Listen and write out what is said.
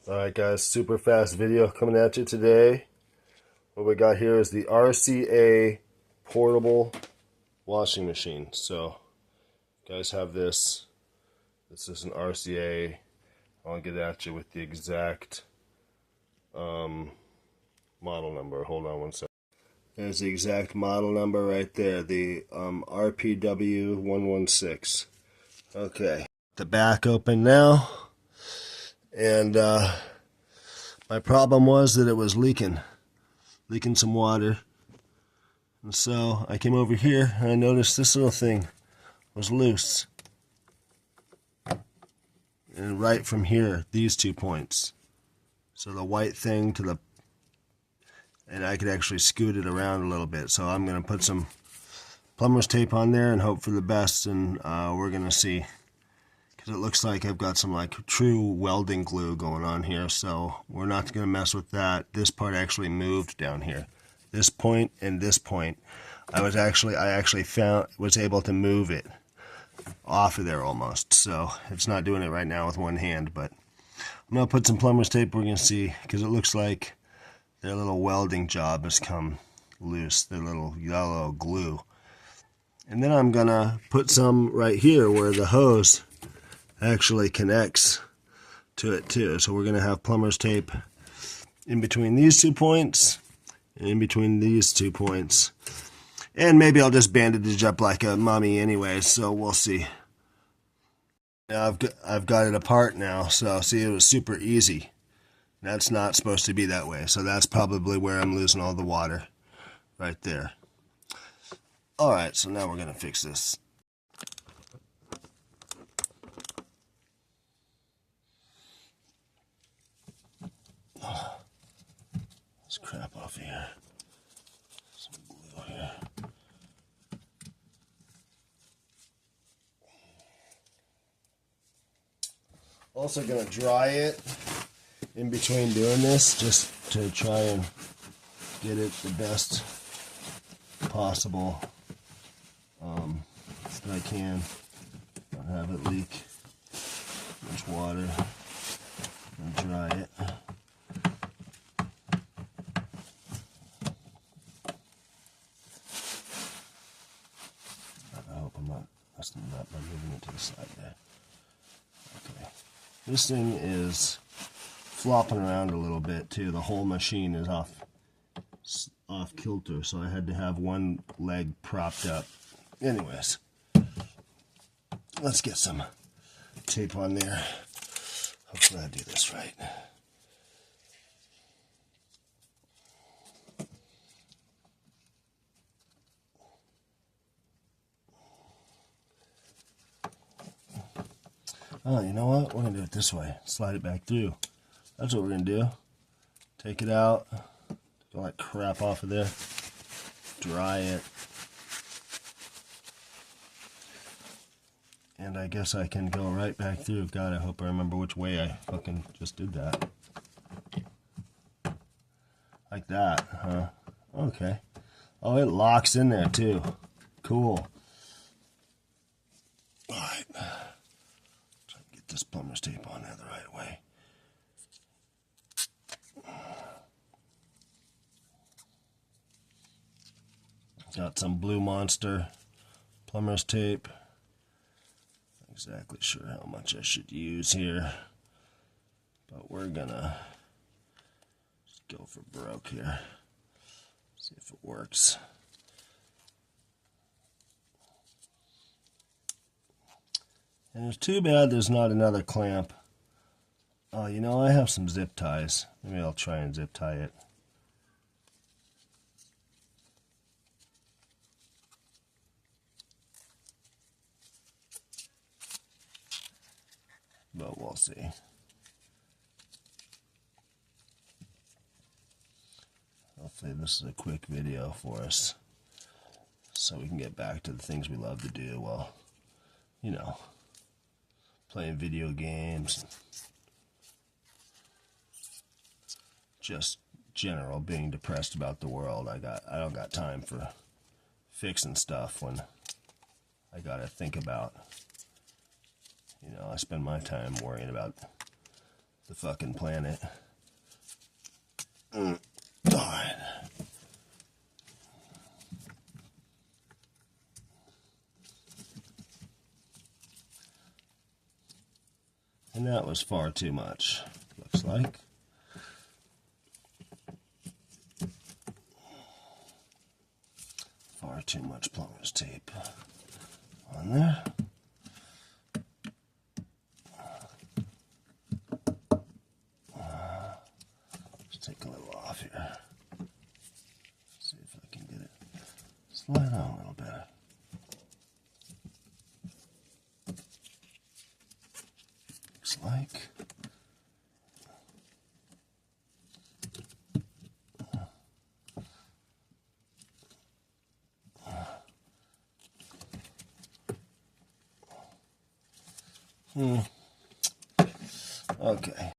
Alright guys, super fast video coming at you today. What we got here is the RCA portable washing machine. So, guys have this. This is an RCA. I'll get at you with the exact model number. Hold on one second. There's the exact model number right there, the RPW116. Okay, the back open now. And my problem was that it was leaking some water. And so I came over here and I noticed this little thing was loose. And right from here, these 2 points. So the white thing to the, and I could actually scoot it around a little bit. So I'm going to put some plumber's tape on there and hope for the best, and we're going to see. Because it looks like I've got some like true welding glue going on here, so we're not going to mess with that. This part actually moved down here. This point and this point, I was able to move it off of there almost. So it's not doing it right now with one hand, but I'm going to put some plumber's tape. We're going to see, because it looks like their little welding job has come loose, their little yellow glue. And then I'm going to put some right here where the hose actually connects to it too. So we're going to have plumber's tape in between these 2 points and in between these 2 points. And maybe I'll just bandage up like a mummy anyway, so we'll see. Now I've got it apart now, so see, it was super easy. That's not supposed to be that way, so that's probably where I'm losing all the water, right there. Alright, so now we're going to fix this. This crap off here. Some glue here. Also going to dry it in between doing this, just to try and get it the best possible that I can. Not have it leak much water. And dry it. I hope I'm not moving it to the side there. Okay. This thing is flopping around a little bit too. The whole machine is off kilter, so I had to have one leg propped up. Anyways, let's get some tape on there. Hopefully I do this right. Oh, you know what? We're going to do it this way. Slide it back through. That's what we're going to do. Take it out. Get all that crap off of there. Dry it. And I guess I can go right back through. God, I hope I remember which way I fucking just did that. Like that, huh? Okay. Oh, it locks in there too. Cool. Alright. Try to get this plumber's tape on there the right way. Got some Blue Monster plumber's tape. Not exactly sure how much I should use here, but we're gonna just go for broke here. See if it works. And it's too bad there's not another clamp. Oh, you know, I have some zip ties. Maybe I'll try and zip tie it. But we'll see. Hopefully this is a quick video for us, so we can get back to the things we love to do while, you know, playing video games, just general being depressed about the world. I don't got time for fixing stuff when I gotta think about, you know, I spend my time worrying about the fucking planet. Darn. And that was far too much, looks like. Far too much plumber's tape on there. Let's take a little off here. See if I can get it slide on a little better. Looks like. Okay.